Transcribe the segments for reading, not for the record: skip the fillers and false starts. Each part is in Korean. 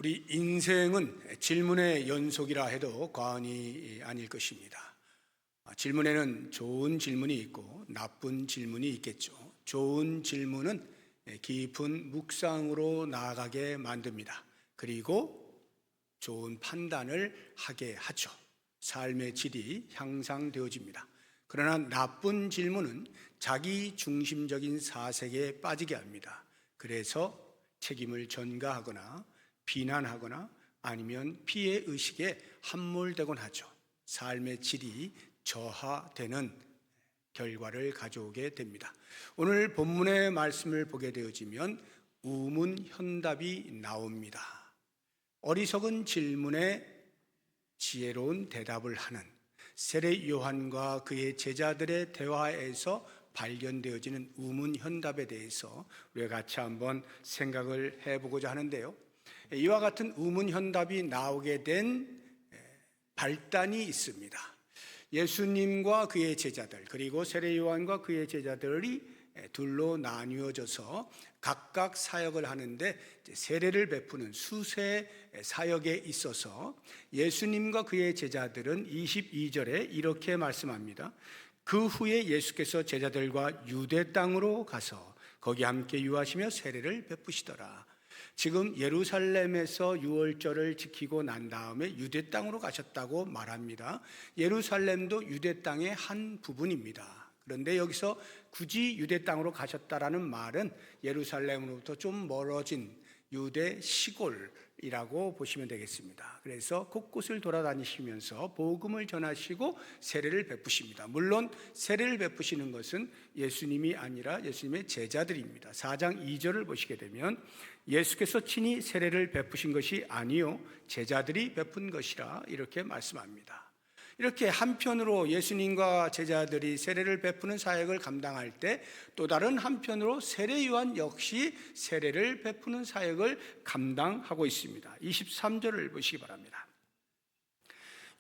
우리 인생은 질문의 연속이라 해도 과언이 아닐 것입니다. 질문에는 좋은 질문이 있고 나쁜 질문이 있겠죠. 좋은 질문은 깊은 묵상으로 나아가게 만듭니다. 그리고 좋은 판단을 하게 하죠. 삶의 질이 향상되어집니다. 그러나 나쁜 질문은 자기 중심적인 사색에 빠지게 합니다. 그래서 책임을 전가하거나 비난하거나 아니면 피해의식에 함몰되곤 하죠. 삶의 질이 저하되는 결과를 가져오게 됩니다. 오늘 본문의 말씀을 보게 되어지면 우문현답이 나옵니다. 어리석은 질문에 지혜로운 대답을 하는 세례 요한과 그의 제자들의 대화에서 발견되어지는 우문현답에 대해서 우리가 같이 한번 생각을 해보고자 하는데요. 이와 같은 우문현답이 나오게 된 발단이 있습니다. 예수님과 그의 제자들 그리고 세례 요한과 그의 제자들이 둘로 나뉘어져서 각각 사역을 하는데 세례를 베푸는 수세 사역에 있어서 예수님과 그의 제자들은 22절에 이렇게 말씀합니다. 그 후에 예수께서 제자들과 유대 땅으로 가서 거기 함께 유하시며 세례를 베푸시더라. 지금 예루살렘에서 유월절을 지키고 난 다음에 유대 땅으로 가셨다고 말합니다. 예루살렘도 유대 땅의 한 부분입니다. 그런데 여기서 굳이 유대 땅으로 가셨다라는 말은 예루살렘으로부터 좀 멀어진 유대 시골이라고 보시면 되겠습니다. 그래서 곳곳을 돌아다니시면서 복음을 전하시고 세례를 베푸십니다. 물론 세례를 베푸시는 것은 예수님이 아니라 예수님의 제자들입니다. 4장 2절을 보시게 되면 예수께서 친히 세례를 베푸신 것이 아니요 제자들이 베푼 것이라 이렇게 말씀합니다. 이렇게 한편으로 예수님과 제자들이 세례를 베푸는 사역을 감당할 때 또 다른 한편으로 세례 요한 역시 세례를 베푸는 사역을 감당하고 있습니다. 23절을 보시기 바랍니다.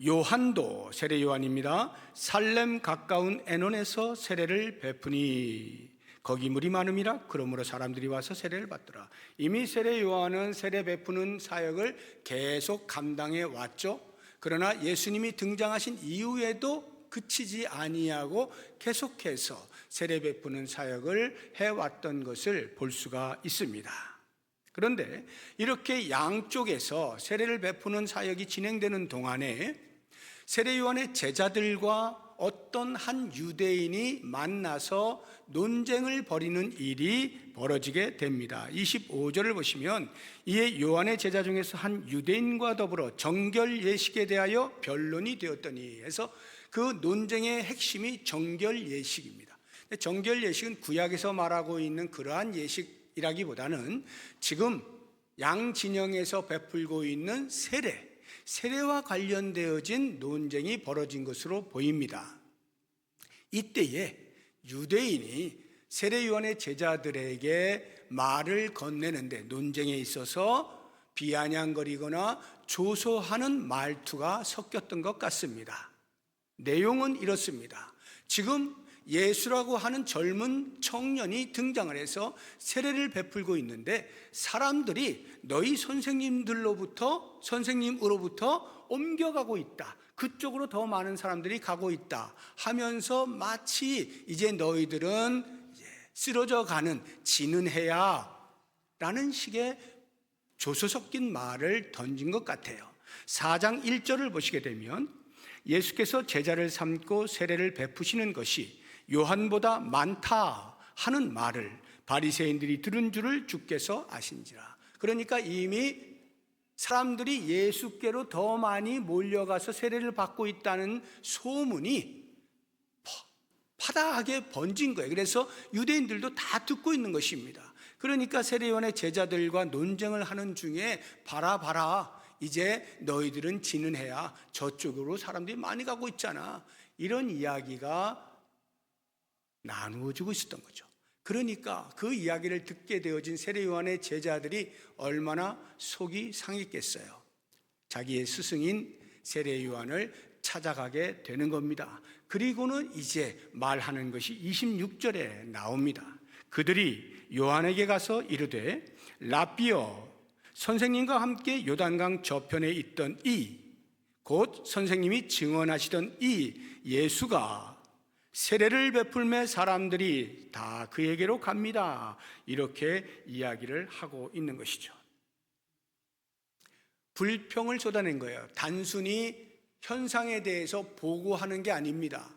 요한도 세례 요한입니다. 살렘 가까운 에논에서 세례를 베푸니 거기 물이 많음이라 그러므로 사람들이 와서 세례를 받더라. 이미 세례 요한은 세례 베푸는 사역을 계속 감당해 왔죠. 그러나 예수님이 등장하신 이후에도 그치지 아니하고 계속해서 세례 베푸는 사역을 해왔던 것을 볼 수가 있습니다. 그런데 이렇게 양쪽에서 세례를 베푸는 사역이 진행되는 동안에 세례 요한의 제자들과 어떤 한 유대인이 만나서 논쟁을 벌이는 일이 벌어지게 됩니다. 25절을 보시면 이에 요한의 제자 중에서 한 유대인과 더불어 정결 예식에 대하여 변론이 되었더니 해서 그 논쟁의 핵심이 정결 예식입니다. 정결 예식은 구약에서 말하고 있는 그러한 예식이라기보다는 지금 양 진영에서 베풀고 있는 세례와 관련되어진 논쟁이 벌어진 것으로 보입니다. 이때에 유대인이 세례 요한의 제자들에게 말을 건네는데 논쟁에 있어서 비아냥거리거나 조소하는 말투가 섞였던 것 같습니다. 내용은 이렇습니다. 지금 예수라고 하는 젊은 청년이 등장을 해서 세례를 베풀고 있는데 사람들이 너희 선생님으로부터 옮겨가고 있다. 그쪽으로 더 많은 사람들이 가고 있다 하면서 마치 이제 너희들은 쓰러져 가는 지는 해야 라는 식의 조소 섞인 말을 던진 것 같아요. 4장 1절을 보시게 되면 예수께서 제자를 삼고 세례를 베푸시는 것이 요한보다 많다 하는 말을 바리새인들이 들은 줄을 주께서 아신지라. 그러니까 이미 사람들이 예수께로 더 많이 몰려가서 세례를 받고 있다는 소문이 파다하게 번진 거예요. 그래서 유대인들도 다 듣고 있는 것입니다. 그러니까 세례 요한의 제자들과 논쟁을 하는 중에 봐라 이제 너희들은 지는 해야 저쪽으로 사람들이 많이 가고 있잖아. 이런 이야기가 나누어지고 있었던 거죠. 그러니까 그 이야기를 듣게 되어진 세례 요한의 제자들이 얼마나 속이 상했겠어요. 자기의 스승인 세례 요한을 찾아가게 되는 겁니다. 그리고는 이제 말하는 것이 26절에 나옵니다. 그들이 요한에게 가서 이르되 라삐여 선생님과 함께 요단강 저편에 있던 곧 선생님이 증언하시던 이 예수가 세례를 베풀매 사람들이 다 그에게로 갑니다. 이렇게 이야기를 하고 있는 것이죠. 불평을 쏟아낸 거예요. 단순히 현상에 대해서 보고하는 게 아닙니다.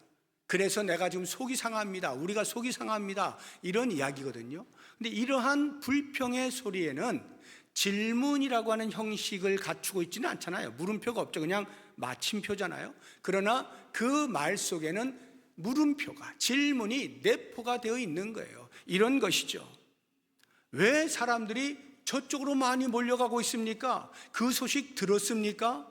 그래서 내가 지금 속이 상합니다. 우리가 속이 상합니다. 이런 이야기거든요. 근데 이러한 불평의 소리에는 질문이라고 하는 형식을 갖추고 있지는 않잖아요. 물음표가 없죠. 그냥 마침표잖아요. 그러나 그 말 속에는 물음표가, 질문이 내포가 되어 있는 거예요. 이런 것이죠. 왜 사람들이 저쪽으로 많이 몰려가고 있습니까? 그 소식 들었습니까?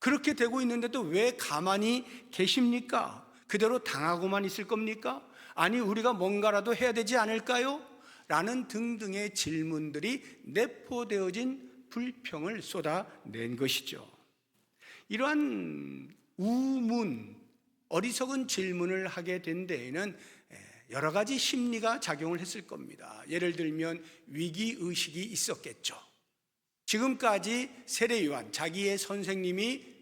그렇게 되고 있는데도 왜 가만히 계십니까? 그대로 당하고만 있을 겁니까? 아니, 우리가 뭔가라도 해야 되지 않을까요? 라는 등등의 질문들이 내포되어진 불평을 쏟아낸 것이죠. 이러한 어리석은 질문을 하게 된 데에는 여러 가지 심리가 작용을 했을 겁니다. 예를 들면 위기의식이 있었겠죠. 지금까지 세례요한, 자기의 선생님이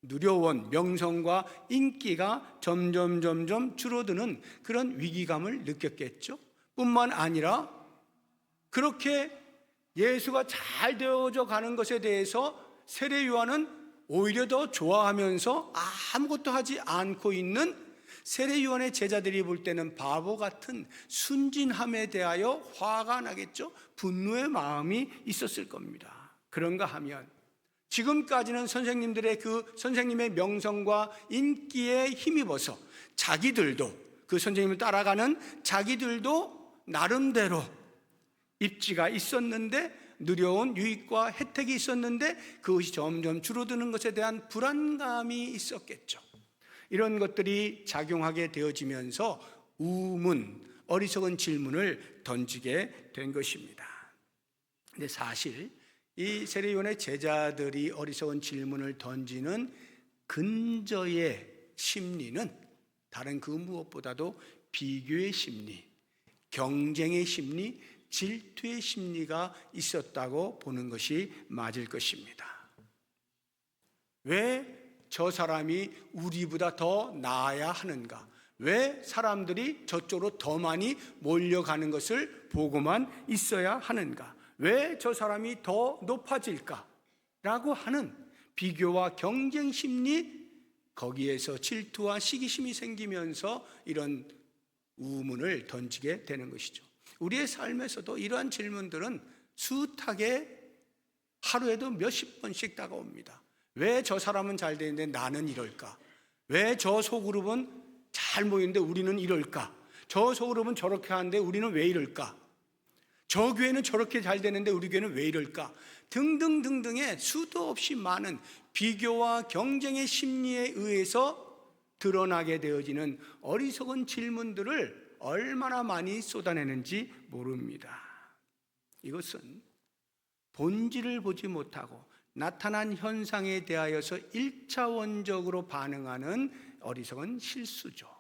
누려온 명성과 인기가 점점 줄어드는 그런 위기감을 느꼈겠죠. 뿐만 아니라 그렇게 예수가 잘 되어져 가는 것에 대해서 세례요한은 오히려 더 좋아하면서 아무것도 하지 않고 있는 세례요한의 제자들이 볼 때는 바보 같은 순진함에 대하여 화가 나겠죠. 분노의 마음이 있었을 겁니다. 그런가 하면 지금까지는 선생님들의 선생님의 명성과 인기에 힘입어서 자기들도, 그 선생님을 따라가는 자기들도 나름대로 입지가 있었는데, 누려온 유익과 혜택이 있었는데 그것이 점점 줄어드는 것에 대한 불안감이 있었겠죠. 이런 것들이 작용하게 되어지면서 어리석은 질문을 던지게 된 것입니다. 근데 사실 이 세례요한의 제자들이 어리석은 질문을 던지는 근저의 심리는 다른 그 무엇보다도 비교의 심리, 경쟁의 심리, 질투의 심리가 있었다고 보는 것이 맞을 것입니다. 왜 저 사람이 우리보다 더 나아야 하는가? 왜 사람들이 저쪽으로 더 많이 몰려가는 것을 보고만 있어야 하는가? 왜 저 사람이 더 높아질까? 라고 하는 비교와 경쟁 심리, 거기에서 질투와 시기심이 생기면서 이런 우문을 던지게 되는 것이죠. 우리의 삶에서도 이러한 질문들은 숱하게 하루에도 몇십 번씩 다가옵니다. 왜 저 사람은 잘 되는데 나는 이럴까? 왜 저 소그룹은 잘 모이는데 우리는 이럴까? 저 소그룹은 저렇게 하는데 우리는 왜 이럴까? 저 교회는 저렇게 잘 되는데 우리 교회는 왜 이럴까? 등등등등의 수도 없이 많은 비교와 경쟁의 심리에 의해서 드러나게 되어지는 어리석은 질문들을 얼마나 많이 쏟아내는지 모릅니다. 이것은 본질을 보지 못하고 나타난 현상에 대하여서 1차원적으로 반응하는 어리석은 실수죠.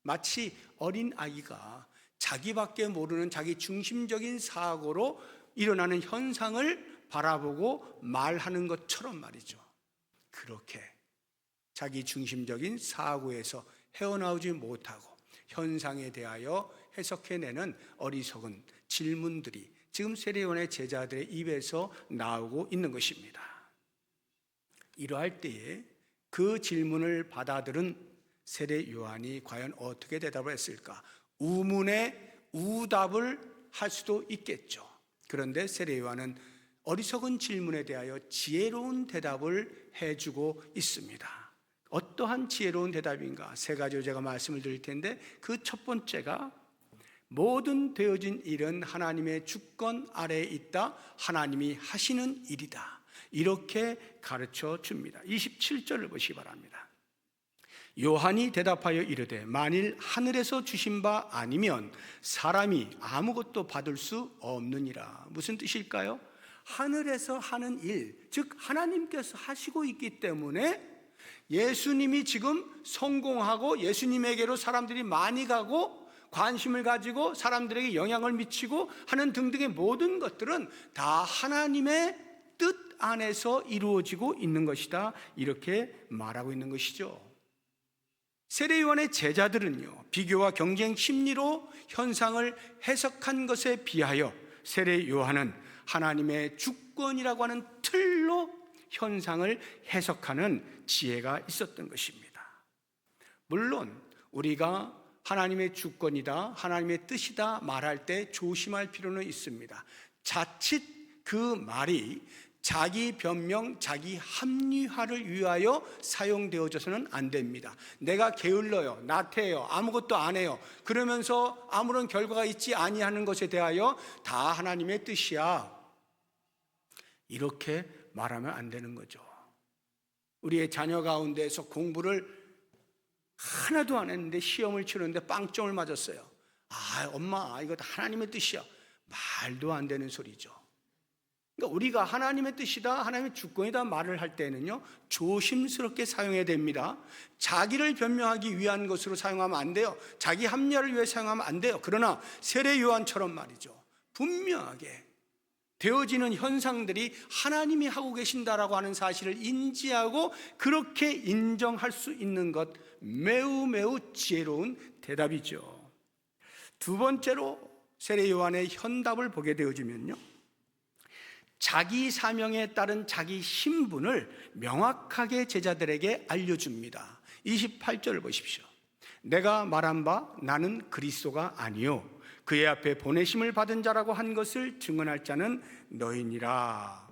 마치 어린 아이가 자기밖에 모르는 자기 중심적인 사고로 일어나는 현상을 바라보고 말하는 것처럼 말이죠. 그렇게 자기 중심적인 사고에서 헤어나오지 못하고 현상에 대하여 해석해내는 어리석은 질문들이 지금 세례요한의 제자들의 입에서 나오고 있는 것입니다. 이러할 때에 그 질문을 받아들은 세례요한이 과연 어떻게 대답을 했을까? 우문에 우답을 할 수도 있겠죠. 그런데 세례요한은 어리석은 질문에 대하여 지혜로운 대답을 해주고 있습니다. 어떠한 지혜로운 대답인가? 세 가지로 제가 말씀을 드릴 텐데 그 첫 번째가 모든 되어진 일은 하나님의 주권 아래에 있다. 하나님이 하시는 일이다. 이렇게 가르쳐 줍니다. 27절을 보시기 바랍니다. 요한이 대답하여 이르되 만일 하늘에서 주신 바 아니면 사람이 아무것도 받을 수 없느니라. 무슨 뜻일까요? 하늘에서 하는 일, 즉 하나님께서 하시고 있기 때문에 예수님이 지금 성공하고 예수님에게로 사람들이 많이 가고 관심을 가지고 사람들에게 영향을 미치고 하는 등등의 모든 것들은 다 하나님의 뜻 안에서 이루어지고 있는 것이다, 이렇게 말하고 있는 것이죠. 세례 요한의 제자들은요, 비교와 경쟁 심리로 현상을 해석한 것에 비하여 세례 요한은 하나님의 주권이라고 하는 틀로 현상을 해석하는 지혜가 있었던 것입니다. 물론 우리가 하나님의 주권이다, 하나님의 뜻이다 말할 때 조심할 필요는 있습니다. 자칫 그 말이 자기 변명, 자기 합리화를 위하여 사용되어져서는 안 됩니다. 내가 게을러요, 나태해요, 아무것도 안 해요, 그러면서 아무런 결과가 있지 아니하는 것에 대하여 다 하나님의 뜻이야, 이렇게 말하면 안 되는 거죠. 우리의 자녀 가운데서 공부를 하나도 안 했는데 시험을 치르는데 빵점을 맞았어요. 아, 엄마, 이거 하나님의 뜻이야. 말도 안 되는 소리죠. 그러니까 우리가 하나님의 뜻이다, 하나님의 주권이다 말을 할 때는요, 조심스럽게 사용해야 됩니다. 자기를 변명하기 위한 것으로 사용하면 안 돼요. 자기 합리화를 위해 사용하면 안 돼요. 그러나 세례 요한처럼 말이죠, 분명하게 되어지는 현상들이 하나님이 하고 계신다라고 하는 사실을 인지하고 그렇게 인정할 수 있는 것, 매우 지혜로운 대답이죠. 두 번째로 세례 요한의 현답을 보게 되어지면요, 자기 사명에 따른 자기 신분을 명확하게 제자들에게 알려줍니다. 28절을 보십시오. 내가 말한 바 나는 그리스도가 아니요 그의 앞에 보내심을 받은 자라고 한 것을 증언할 자는 너희니라.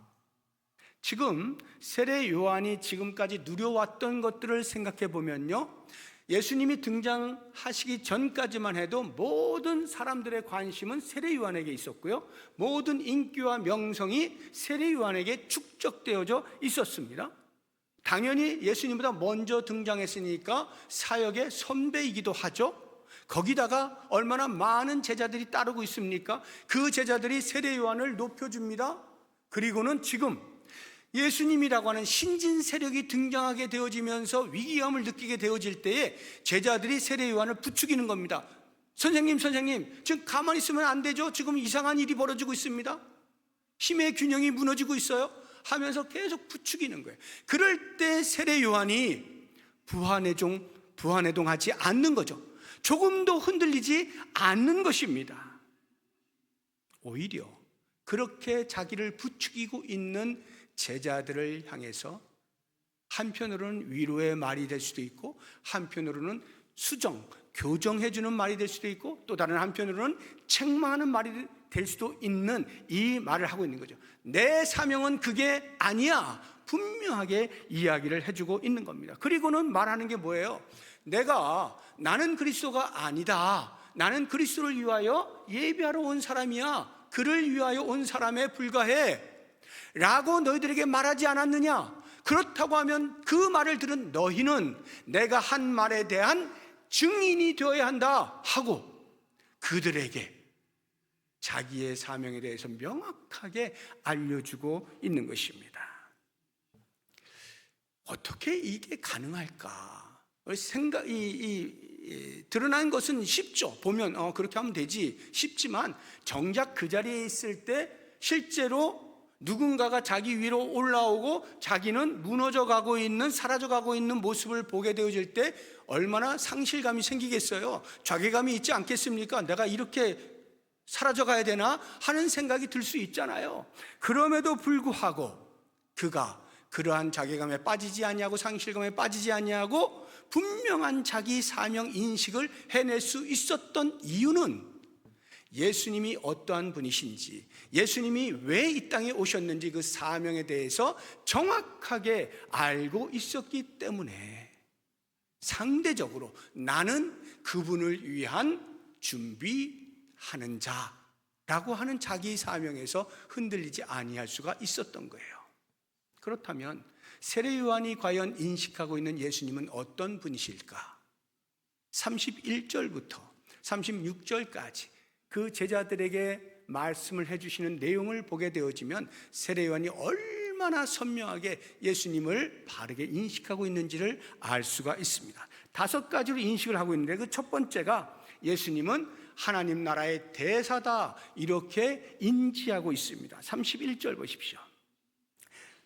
지금 세례 요한이 지금까지 누려왔던 것들을 생각해 보면요, 예수님이 등장하시기 전까지만 해도 모든 사람들의 관심은 세례 요한에게 있었고요, 모든 인기와 명성이 세례 요한에게 축적되어져 있었습니다. 당연히 예수님보다 먼저 등장했으니까 사역의 선배이기도 하죠. 거기다가 얼마나 많은 제자들이 따르고 있습니까? 그 제자들이 세례 요한을 높여줍니다. 그리고는 지금 예수님이라고 하는 신진 세력이 등장하게 되어지면서 위기감을 느끼게 되어질 때에 제자들이 세례 요한을 부추기는 겁니다. 선생님, 지금 가만히 있으면 안 되죠. 지금 이상한 일이 벌어지고 있습니다. 힘의 균형이 무너지고 있어요 하면서 계속 부추기는 거예요. 그럴 때 세례 요한이 부안해동하지 않는 거죠. 조금도 흔들리지 않는 것입니다. 오히려 그렇게 자기를 부추기고 있는 제자들을 향해서 한편으로는 위로의 말이 될 수도 있고, 한편으로는 교정해주는 말이 될 수도 있고, 또 다른 한편으로는 책망하는 말이 될 수도 있는 이 말을 하고 있는 거죠. 내 사명은 그게 아니야, 분명하게 이야기를 해주고 있는 겁니다. 그리고는 말하는 게 뭐예요? 나는 그리스도가 아니다, 나는 그리스도를 위하여 예배하러 온 사람이야, 그를 위하여 온 사람에 불과해 라고 너희들에게 말하지 않았느냐? 그렇다고 하면 그 말을 들은 너희는 내가 한 말에 대한 증인이 되어야 한다 하고 그들에게 자기의 사명에 대해서 명확하게 알려주고 있는 것입니다. 어떻게 이게 가능할까? 드러난 것은 쉽죠. 보면 그렇게 하면 되지 쉽지만, 정작 그 자리에 있을 때 실제로 누군가가 자기 위로 올라오고 자기는 무너져가고 있는, 사라져가고 있는 모습을 보게 되어질 때 얼마나 상실감이 생기겠어요. 자괴감이 있지 않겠습니까? 내가 이렇게 사라져가야 되나 하는 생각이 들 수 있잖아요. 그럼에도 불구하고 그가 그러한 자괴감에 빠지지 아니하고 상실감에 빠지지 아니하고 분명한 자기 사명 인식을 해낼 수 있었던 이유는 예수님이 어떠한 분이신지, 예수님이 왜 이 땅에 오셨는지 그 사명에 대해서 정확하게 알고 있었기 때문에 상대적으로 나는 그분을 위한 준비하는 자라고 하는 자기 사명에서 흔들리지 아니할 수가 있었던 거예요. 그렇다면 세례 요한이 과연 인식하고 있는 예수님은 어떤 분이실까? 31절부터 36절까지 그 제자들에게 말씀을 해주시는 내용을 보게 되어지면 세례 요한이 얼마나 선명하게 예수님을 바르게 인식하고 있는지를 알 수가 있습니다. 5가지로 인식을 하고 있는데, 그 첫 번째가 예수님은 하나님 나라의 대사다, 이렇게 인지하고 있습니다. 31절 보십시오.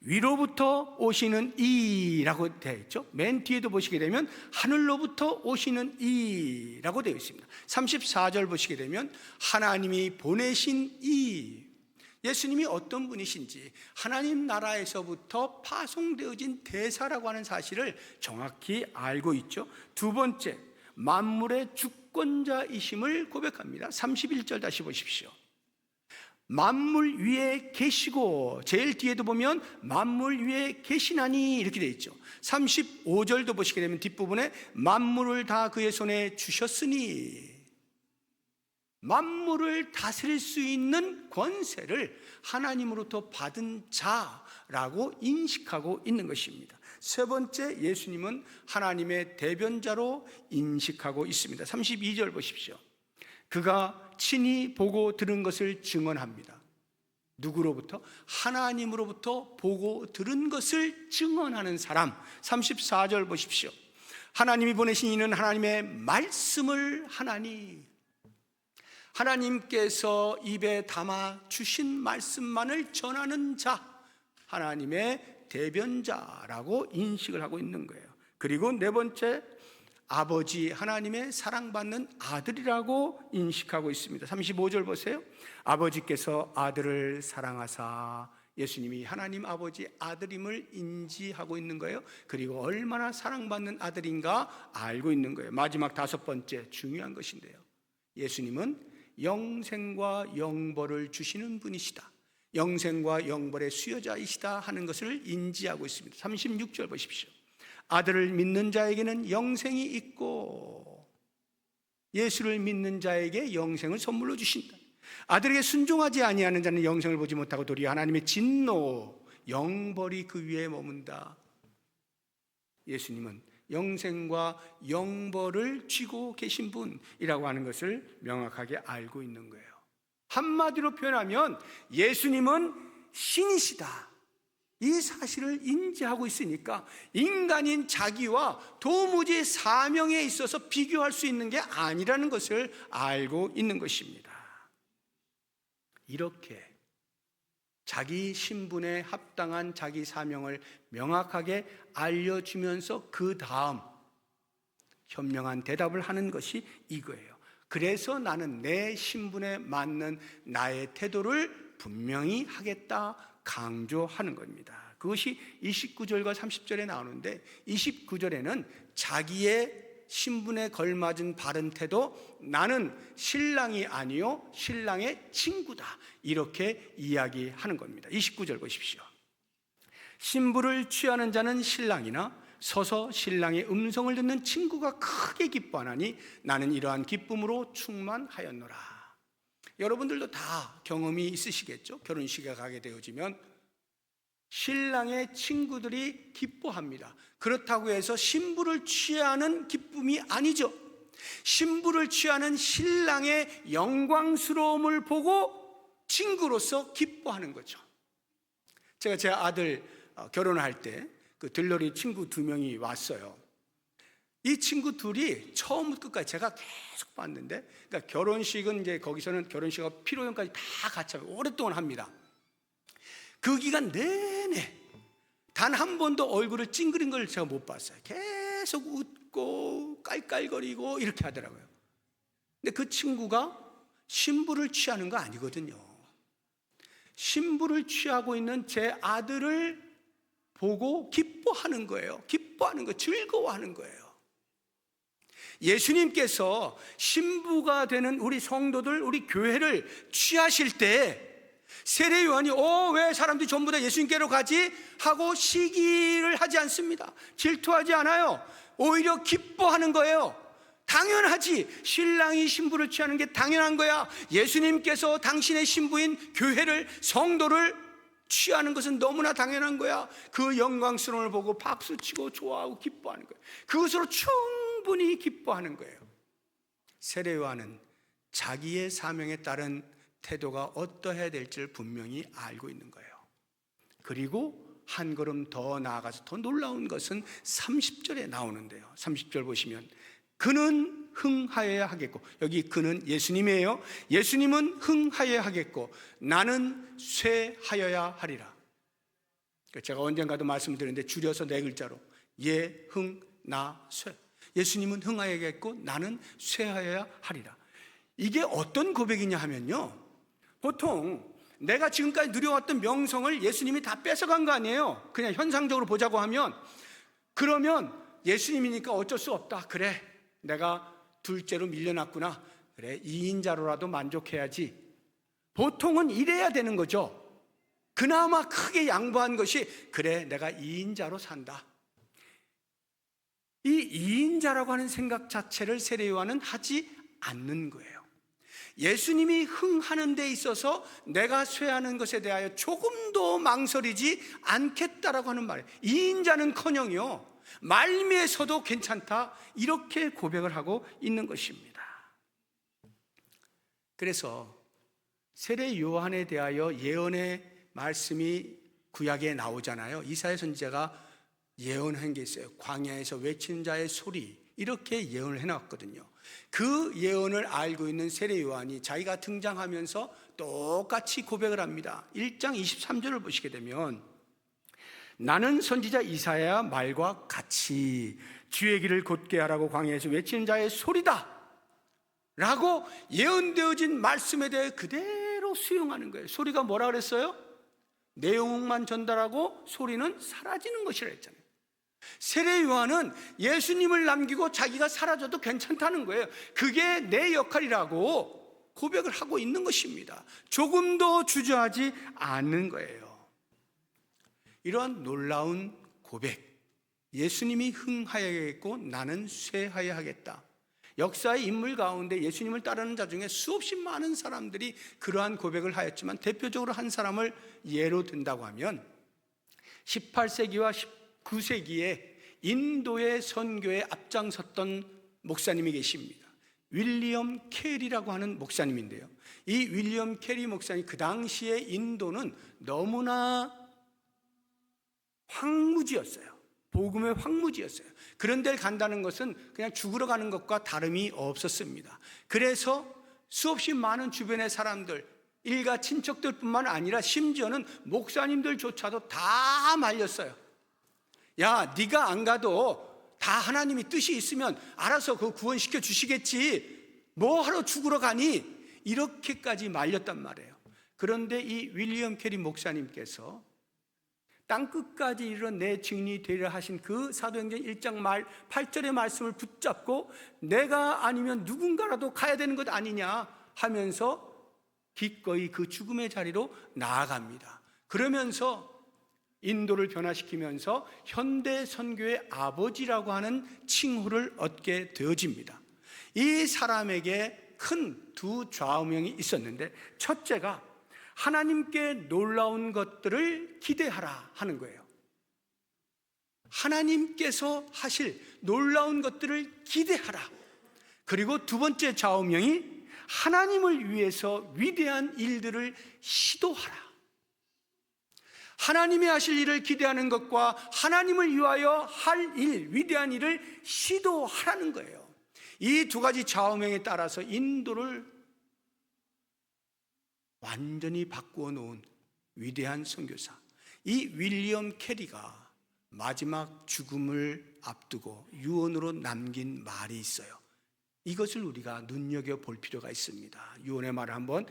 위로부터 오시는 이라고 되어 있죠. 맨 뒤에도 보시게 되면 하늘로부터 오시는 이라고 되어 있습니다. 34절 보시게 되면 하나님이 보내신 이, 예수님이 어떤 분이신지 하나님 나라에서부터 파송되어진 대사라고 하는 사실을 정확히 알고 있죠. 두 번째, 만물의 주권자이심을 고백합니다. 31절 다시 보십시오. 만물 위에 계시고, 제일 뒤에도 보면 만물 위에 계시나니 이렇게 되어 있죠. 35절도 보시게 되면 뒷부분에 만물을 다 그의 손에 주셨으니, 만물을 다스릴 수 있는 권세를 하나님으로부터 받은 자라고 인식하고 있는 것입니다. 세 번째, 예수님은 하나님의 대변자로 인식하고 있습니다. 32절 보십시오. 그가 친히 보고 들은 것을 증언합니다. 누구로부터? 하나님으로부터 보고 들은 것을 증언하는 사람. 34절 보십시오. 하나님이 보내신 이는 하나님의 말씀을 하나니, 하나님께서 입에 담아 주신 말씀만을 전하는 자, 하나님의 대변자라고 인식을 하고 있는 거예요. 그리고 네 번째, 아버지 하나님의 사랑받는 아들이라고 인식하고 있습니다. 35절 보세요. 아버지께서 아들을 사랑하사, 예수님이 하나님 아버지 아들임을 인지하고 있는 거예요. 그리고 얼마나 사랑받는 아들인가 알고 있는 거예요. 마지막 다섯 번째, 중요한 것인데요, 예수님은 영생과 영벌을 주시는 분이시다, 영생과 영벌의 수여자이시다 하는 것을 인지하고 있습니다. 36절 보십시오. 아들을 믿는 자에게는 영생이 있고, 예수를 믿는 자에게 영생을 선물로 주신다. 아들에게 순종하지 아니하는 자는 영생을 보지 못하고 도리어 하나님의 진노, 영벌이 그 위에 머문다. 예수님은 영생과 영벌을 쥐고 계신 분이라고 하는 것을 명확하게 알고 있는 거예요. 한마디로 표현하면 예수님은 신이시다, 이 사실을 인지하고 있으니까 인간인 자기와 도무지 사명에 있어서 비교할 수 있는 게 아니라는 것을 알고 있는 것입니다. 이렇게 자기 신분에 합당한 자기 사명을 명확하게 알려주면서 그 다음 현명한 대답을 하는 것이 이거예요. 그래서 나는 내 신분에 맞는 나의 태도를 분명히 하겠다 강조하는 겁니다. 그것이 29절과 30절에 나오는데, 29절에는 자기의 신분에 걸맞은 바른 태도, 나는 신랑이 아니요 신랑의 친구다, 이렇게 이야기하는 겁니다. 29절 보십시오. 신부를 취하는 자는 신랑이나 서서 신랑의 음성을 듣는 친구가 크게 기뻐하나니 나는 이러한 기쁨으로 충만하였노라. 여러분들도 다 경험이 있으시겠죠? 결혼식에 가게 되어지면 신랑의 친구들이 기뻐합니다. 그렇다고 해서 신부를 취하는 기쁨이 아니죠. 신부를 취하는 신랑의 영광스러움을 보고 친구로서 기뻐하는 거죠. 제가 제 아들 결혼할 때 그 들러리 친구 2명이 왔어요. 이 친구 둘이 처음부터 끝까지 제가 계속 봤는데, 그러니까 결혼식은 이제 거기서는 결혼식하고 피로연까지 다 같이 오랫동안 합니다. 그 기간 내내 단 한 번도 얼굴을 찡그린 걸 제가 못 봤어요. 계속 웃고 깔깔거리고 이렇게 하더라고요. 근데 그 친구가 신부를 취하는 거 아니거든요. 신부를 취하고 있는 제 아들을 보고 기뻐하는 거예요. 기뻐하는 거, 즐거워하는 거예요. 예수님께서 신부가 되는 우리 성도들, 우리 교회를 취하실 때 세례 요한이 왜 사람들이 전부 다 예수님께로 가지? 하고 시기를 하지 않습니다. 질투하지 않아요. 오히려 기뻐하는 거예요. 당연하지. 신랑이 신부를 취하는 게 당연한 거야. 예수님께서 당신의 신부인 교회를, 성도를 취하는 것은 너무나 당연한 거야. 그 영광스러움을 보고 박수치고 좋아하고 기뻐하는 거예요. 그것으로 충분히 기뻐하는 거예요. 세례 요한은 자기의 사명에 따른 태도가 어떠해야 될지를 분명히 알고 있는 거예요. 그리고 한 걸음 더 나아가서 더 놀라운 것은 30절에 나오는데요. 30절 보시면 그는 흥하여야 하겠고, 여기 그는 예수님이에요. 예수님은 흥하여야 하겠고 나는 쇠하여야 하리라. 제가 언젠가도 말씀드렸는데 줄여서 4글자로 예, 흥, 나, 쇠. 예수님은 흥하여야겠고 나는 쇠하여야 하리라. 이게 어떤 고백이냐 하면요, 보통 내가 지금까지 누려왔던 명성을 예수님이 다 뺏어간 거 아니에요. 그냥 현상적으로 보자고 하면, 그러면 예수님이니까 어쩔 수 없다. 그래, 내가 둘째로 밀려났구나. 그래, 2인자로라도 만족해야지. 보통은 이래야 되는 거죠. 그나마 크게 양보한 것이, 그래, 내가 2인자로 산다. 이 2인자라고 하는 생각 자체를 세례요한은 하지 않는 거예요. 예수님이 흥하는 데 있어서 내가 쇠하는 것에 대하여 조금도 망설이지 않겠다라고 하는 말이에요. 2인자는커녕요 말미에서도 괜찮다, 이렇게 고백을 하고 있는 것입니다. 그래서 세례 요한에 대하여 예언의 말씀이 구약에 나오잖아요. 이사야 선지자가 예언한 게 있어요. 광야에서 외치는 자의 소리, 이렇게 예언을 해놨거든요. 그 예언을 알고 있는 세례 요한이 자기가 등장하면서 똑같이 고백을 합니다. 1장 23절을 보시게 되면, 나는 선지자 이사야 말과 같이 주의 길을 곧게 하라고 광야에서 외치는 자의 소리다 라고 예언되어진 말씀에 대해 그대로 수용하는 거예요. 소리가 뭐라 그랬어요? 내용만 전달하고 소리는 사라지는 것이라 했잖아요. 세례 요한은 예수님을 남기고 자기가 사라져도 괜찮다는 거예요. 그게 내 역할이라고 고백을 하고 있는 것입니다. 조금도 주저하지 않는 거예요. 이러한 놀라운 고백, 예수님이 흥하여야겠고 나는 쇠하여야 하겠다. 역사의 인물 가운데 예수님을 따르는 자 중에 수없이 많은 사람들이 그러한 고백을 하였지만, 대표적으로 한 사람을 예로 든다고 하면 18세기와 19세기에 인도의 선교에 앞장섰던 목사님이 계십니다. 윌리엄 캐리라고 하는 목사님인데요, 이 윌리엄 캐리 목사님, 그 당시에 인도는 너무나 황무지였어요. 복음의 황무지였어요. 그런 데를 간다는 것은 그냥 죽으러 가는 것과 다름이 없었습니다. 그래서 수없이 많은 주변의 사람들, 일가 친척들뿐만 아니라 심지어는 목사님들조차도 다 말렸어요. 야, 네가 안 가도 다 하나님이 뜻이 있으면 알아서 그 구원시켜 주시겠지, 뭐하러 죽으러 가니? 이렇게까지 말렸단 말이에요. 그런데 이 윌리엄 캐리 목사님께서 땅끝까지 이르러 내 증인이 되리라 하신 그 사도행전 1장 8절의 말씀을 붙잡고, 내가 아니면 누군가라도 가야 되는 것 아니냐 하면서 기꺼이 그 죽음의 자리로 나아갑니다. 그러면서 인도를 변화시키면서 현대 선교의 아버지라고 하는 칭호를 얻게 되어집니다. 이 사람에게 큰 두 좌우명이 있었는데, 첫째가 하나님께 놀라운 것들을 기대하라 하는 거예요. 하나님께서 하실 놀라운 것들을 기대하라. 그리고 두 번째 좌우명이 하나님을 위해서 위대한 일들을 시도하라. 하나님이 하실 일을 기대하는 것과 하나님을 위하여 할 일, 위대한 일을 시도하라는 거예요. 이 두 가지 좌우명에 따라서 인도를 완전히 바꾸어 놓은 위대한 선교사, 이 윌리엄 캐리가 마지막 죽음을 앞두고 유언으로 남긴 말이 있어요. 이것을 우리가 눈여겨볼 필요가 있습니다. 유언의 말을 한번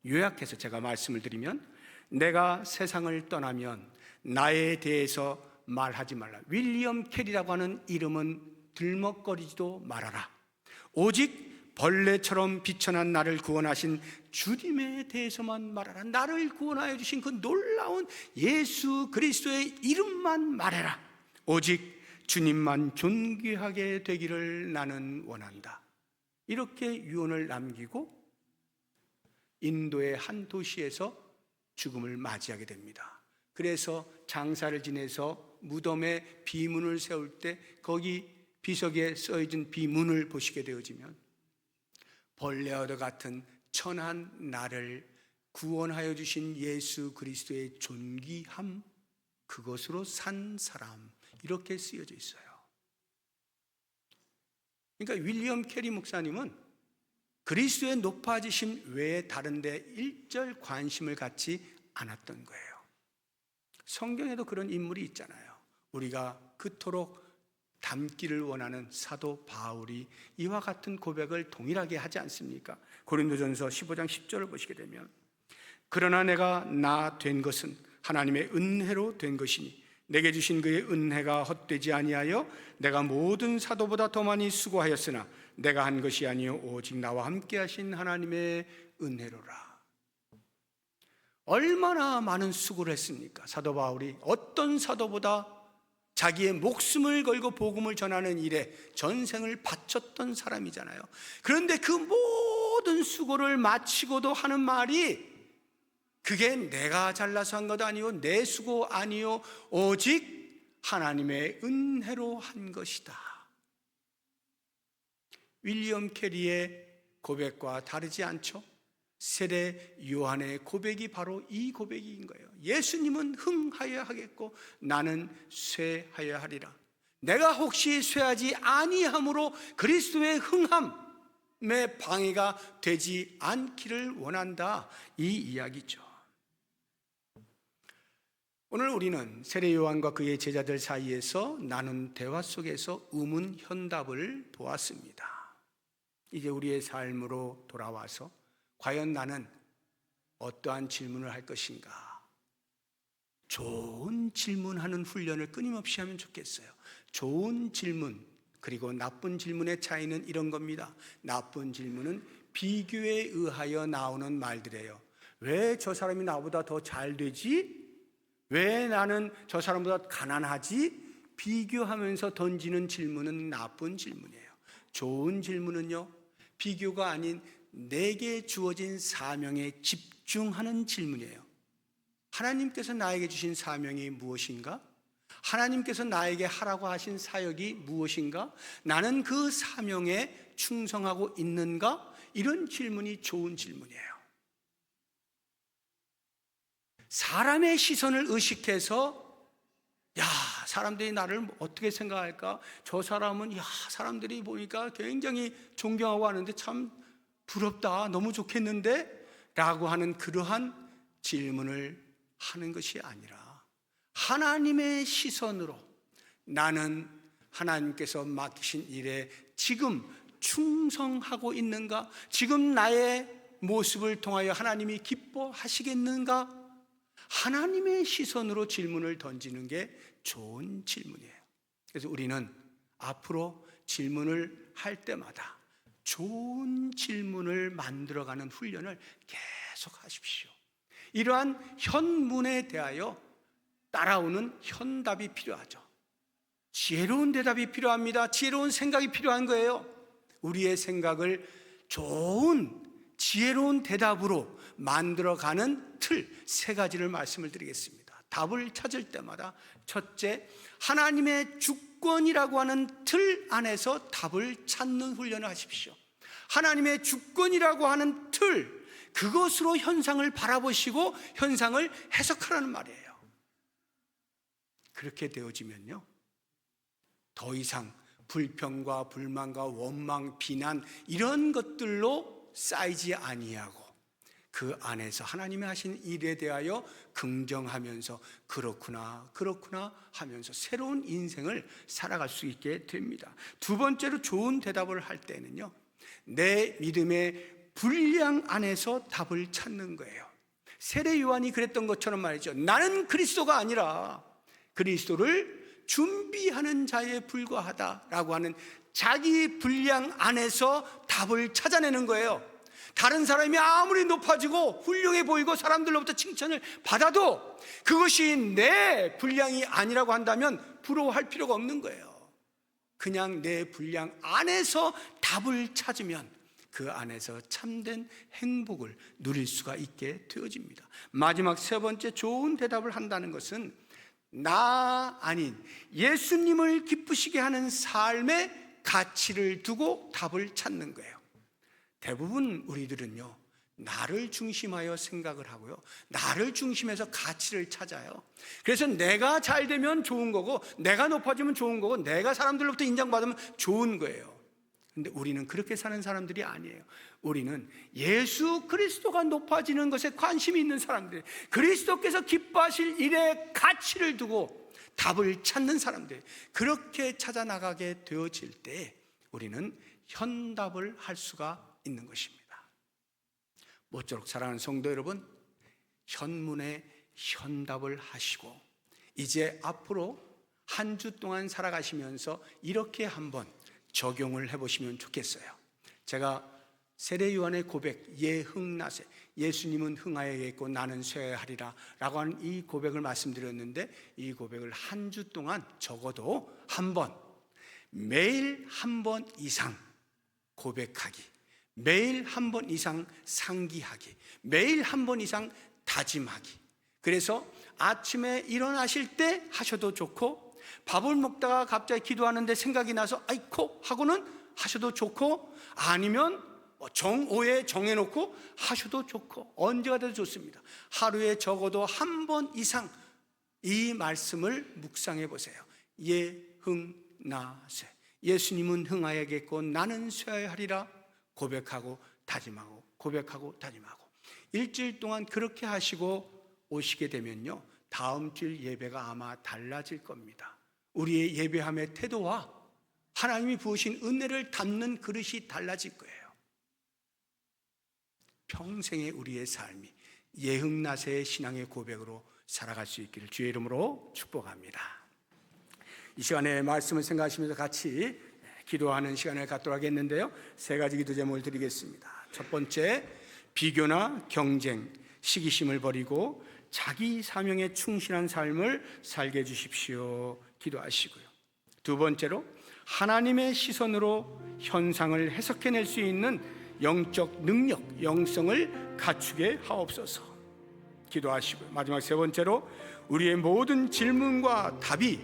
요약해서 제가 말씀을 드리면, 내가 세상을 떠나면 나에 대해서 말하지 말라. 윌리엄 캐리라고 하는 이름은 들먹거리지도 말아라. 오직 벌레처럼 비천한 나를 구원하신 주님에 대해서만 말하라. 나를 구원하여 주신 그 놀라운 예수 그리스도의 이름만 말해라. 오직 주님만 존귀하게 되기를 나는 원한다. 이렇게 유언을 남기고 인도의 한 도시에서 죽음을 맞이하게 됩니다. 그래서 장사를 지내서 무덤에 비문을 세울 때 거기 비석에 써있는 비문을 보시게 되어지면, 벌레와 같은 천한 나를 구원하여 주신 예수 그리스도의 존귀함, 그것으로 산 사람, 이렇게 쓰여져 있어요. 그러니까 윌리엄 캐리 목사님은 그리스도의 높아지심 외에 다른 데 일절 관심을 갖지 않았던 거예요. 성경에도 그런 인물이 있잖아요. 우리가 그토록 닮기를 원하는 사도 바울이 이와 같은 고백을 동일하게 하지 않습니까? 고린도전서 15장 10절을 보시게 되면, 그러나 내가 나 된 것은 하나님의 은혜로 된 것이니 내게 주신 그의 은혜가 헛되지 아니하여 내가 모든 사도보다 더 많이 수고하였으나 내가 한 것이 아니요 오직 나와 함께 하신 하나님의 은혜로라. 얼마나 많은 수고를 했습니까? 사도 바울이 어떤 사도보다 자기의 목숨을 걸고 복음을 전하는 일에 전생을 바쳤던 사람이잖아요. 그런데 그 모든 수고를 마치고도 하는 말이, 그게 내가 잘나서 한 것 아니요 내 수고 아니요 오직 하나님의 은혜로 한 것이다. 윌리엄 캐리의 고백과 다르지 않죠? 세례 요한의 고백이 바로 이 고백인 거예요. 예수님은 흥하여 하겠고 나는 쇠하여 하리라. 내가 혹시 쇠하지 아니함으로 그리스도의 흥함에 방해가 되지 않기를 원한다, 이 이야기죠. 오늘 우리는 세례 요한과 그의 제자들 사이에서 나눈 대화 속에서 의문 현답을 보았습니다. 이제 우리의 삶으로 돌아와서 과연 나는 어떠한 질문을 할 것인가? 좋은 질문하는 훈련을 끊임없이 하면 좋겠어요. 좋은 질문 그리고 나쁜 질문의 차이는 이런 겁니다. 나쁜 질문은 비교에 의하여 나오는 말들이에요. 왜 저 사람이 나보다 더 잘 되지? 왜 나는 저 사람보다 가난하지? 비교하면서 던지는 질문은 나쁜 질문이에요. 좋은 질문은요, 비교가 아닌 내게 주어진 사명에 집중하는 질문이에요. 하나님께서 나에게 주신 사명이 무엇인가? 하나님께서 나에게 하라고 하신 사역이 무엇인가? 나는 그 사명에 충성하고 있는가? 이런 질문이 좋은 질문이에요. 사람의 시선을 의식해서 야, 사람들이 나를 어떻게 생각할까? 저 사람은 사람들이 보니까 굉장히 존경하고 하는데 참 부럽다, 너무 좋겠는데? 라고 하는 그러한 질문을 하는 것이 아니라 하나님의 시선으로 나는 하나님께서 맡기신 일에 지금 충성하고 있는가? 지금 나의 모습을 통하여 하나님이 기뻐하시겠는가? 하나님의 시선으로 질문을 던지는 게 좋은 질문이에요. 그래서 우리는 앞으로 질문을 할 때마다 좋은 질문을 만들어가는 훈련을 계속 하십시오. 이러한 현문에 대하여 따라오는 현답이 필요하죠. 지혜로운 대답이 필요합니다. 지혜로운 생각이 필요한 거예요. 우리의 생각을 좋은 지혜로운 대답으로 만들어가는 틀 3가지를 말씀을 드리겠습니다. 답을 찾을 때마다 첫째, 하나님의 주권이라고 하는 틀 안에서 답을 찾는 훈련을 하십시오. 하나님의 주권이라고 하는 틀, 그것으로 현상을 바라보시고 현상을 해석하라는 말이에요. 그렇게 되어지면요, 더 이상 불평과 불만과 원망, 비난 이런 것들로 쌓이지 아니하고 그 안에서 하나님이 하신 일에 대하여 긍정하면서 그렇구나 하면서 새로운 인생을 살아갈 수 있게 됩니다. 두 번째로 좋은 대답을 할 때는요, 내 믿음의 분량 안에서 답을 찾는 거예요. 세례 요한이 그랬던 것처럼 말이죠. 나는 그리스도가 아니라 그리스도를 준비하는 자에 불과하다라고 하는 자기 분량 안에서 답을 찾아내는 거예요. 다른 사람이 아무리 높아지고 훌륭해 보이고 사람들로부터 칭찬을 받아도 그것이 내 분량이 아니라고 한다면 부러워할 필요가 없는 거예요. 그냥 내 분량 안에서 답을 찾으면 그 안에서 참된 행복을 누릴 수가 있게 되어집니다. 마지막 3번째 좋은 대답을 한다는 것은 나 아닌 예수님을 기쁘시게 하는 삶의 가치를 두고 답을 찾는 거예요. 대부분 우리들은요, 나를 중심하여 생각을 하고요, 나를 중심해서 가치를 찾아요. 그래서 내가 잘 되면 좋은 거고, 내가 높아지면 좋은 거고, 내가 사람들로부터 인정받으면 좋은 거예요. 근데 우리는 그렇게 사는 사람들이 아니에요. 우리는 예수 그리스도가 높아지는 것에 관심이 있는 사람들, 그리스도께서 기뻐하실 일에 가치를 두고 답을 찾는 사람들, 그렇게 찾아나가게 되어질 때 우리는 현답을 할 수가 있는 것입니다. 모쪼록 사랑하는 성도 여러분, 현문에 현답을 하시고 이제 앞으로 한 주 동안 살아가시면서 이렇게 한번 적용을 해보시면 좋겠어요. 제가 세례요한의 고백, 예흥나세, 예수님은 흥하여야겠고 나는 쇠하리라 라고 하는 이 고백을 말씀드렸는데, 이 고백을 한 주 동안 적어도 한 번, 매일 한 번 이상 고백하기, 매일 한 번 이상 상기하기, 매일 한 번 이상 다짐하기. 그래서 아침에 일어나실 때 하셔도 좋고, 밥을 먹다가 갑자기 기도하는데 생각이 나서 아이코 하고는 하셔도 좋고, 아니면 정오에 정해놓고 하셔도 좋고, 언제가 돼도 좋습니다. 하루에 적어도 한 번 이상 이 말씀을 묵상해 보세요. 예흥나세, 예수님은 흥하여야겠고 나는 쇠하여야 하리라 고백하고 다짐하고, 고백하고 다짐하고, 일주일 동안 그렇게 하시고 오시게 되면요, 다음 주 예배가 아마 달라질 겁니다. 우리의 예배함의 태도와 하나님이 부으신 은혜를 담는 그릇이 달라질 거예요. 평생의 우리의 삶이 예흥나세의 신앙의 고백으로 살아갈 수 있기를 주의 이름으로 축복합니다. 이 시간에 말씀을 생각하시면서 같이 기도하는 시간을 갖도록 하겠는데요, 세 가지 기도 제목을 드리겠습니다. 첫 번째, 비교나 경쟁, 시기심을 버리고 자기 사명에 충실한 삶을 살게 해주십시오. 기도하시고요. 두 번째로, 하나님의 시선으로 현상을 해석해낼 수 있는 영적 능력, 영성을 갖추게 하옵소서. 기도하시고요. 마지막 세 번째로, 우리의 모든 질문과 답이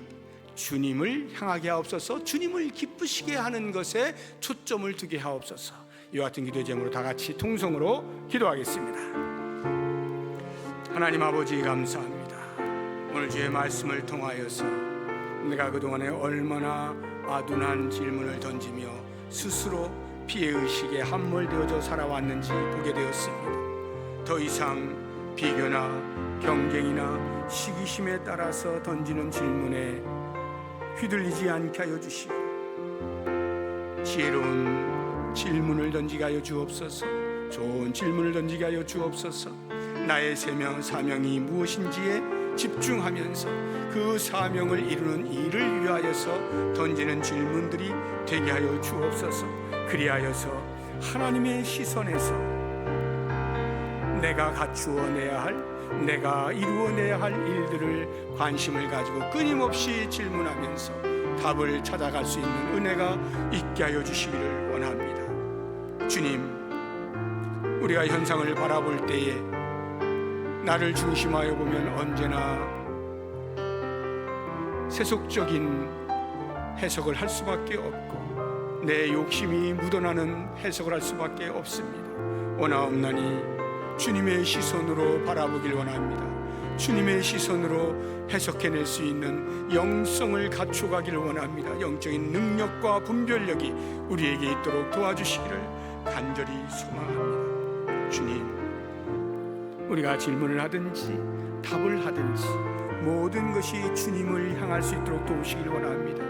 주님을 향하게 하옵소서, 주님을 기쁘시게 하는 것에 초점을 두게 하옵소서. 이와 같은 기도 제목으로 다 같이 통성으로 기도하겠습니다. 하나님 아버지, 감사합니다. 오늘 주의 말씀을 통하여서 내가 그동안에 얼마나 아둔한 질문을 던지며 스스로 피해의식에 함몰되어져 살아왔는지 보게 되었습니다. 더 이상 비교나 경쟁이나 시기심에 따라서 던지는 질문에 휘둘리지 않게 하여 주시고, 지혜로운 질문을 던지게 하여 주옵소서. 좋은 질문을 던지게 하여 주옵소서. 나의 사명이 무엇인지에 집중하면서 그 사명을 이루는 일을 위하여서 던지는 질문들이 되게 하여 주옵소서. 그리하여서 하나님의 시선에서 내가 갖추어내야 할, 내가 이루어내야 할 일들을 관심을 가지고 끊임없이 질문하면서 답을 찾아갈 수 있는 은혜가 있게 하여 주시기를 원합니다. 주님, 우리가 현상을 바라볼 때에 나를 중심하여 보면 언제나 세속적인 해석을 할 수밖에 없고 내 욕심이 묻어나는 해석을 할 수밖에 없습니다. 원하옵나니 주님의 시선으로 바라보길 원합니다. 주님의 시선으로 해석해낼 수 있는 영성을 갖춰가기를 원합니다. 영적인 능력과 분별력이 우리에게 있도록 도와주시기를 간절히 소망합니다. 주님, 우리가 질문을 하든지 답을 하든지 모든 것이 주님을 향할 수 있도록 도우시기를 원합니다.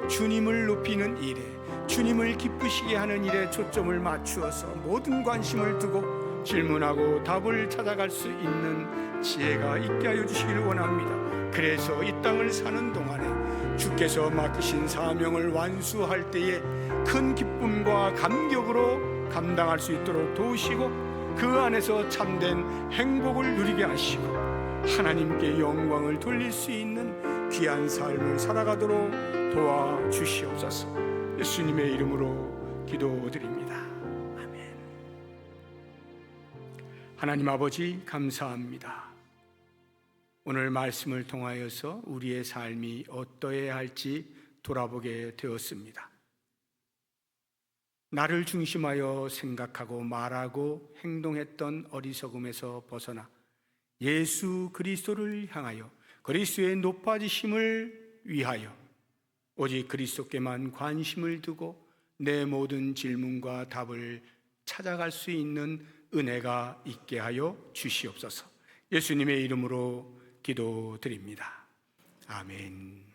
주님을 높이는 일에, 주님을 기쁘시게 하는 일에 초점을 맞추어서 모든 관심을 두고 질문하고 답을 찾아갈 수 있는 지혜가 있게 하여 주시기를 원합니다. 그래서 이 땅을 사는 동안에 주께서 맡기신 사명을 완수할 때에 큰 기쁨과 감격으로 감당할 수 있도록 도우시고, 그 안에서 참된 행복을 누리게 하시고 하나님께 영광을 돌릴 수 있는 귀한 삶을 살아가도록 도와주시옵소서. 예수님의 이름으로 기도드립니다. 아멘. 하나님 아버지, 감사합니다. 오늘 말씀을 통하여서 우리의 삶이 어떠해야 할지 돌아보게 되었습니다. 나를 중심하여 생각하고 말하고 행동했던 어리석음에서 벗어나 예수 그리스도를 향하여 그리스도의 높아지심을 위하여 오직 그리스도께만 관심을 두고 내 모든 질문과 답을 찾아갈 수 있는 은혜가 있게 하여 주시옵소서. 예수님의 이름으로 기도드립니다. 아멘.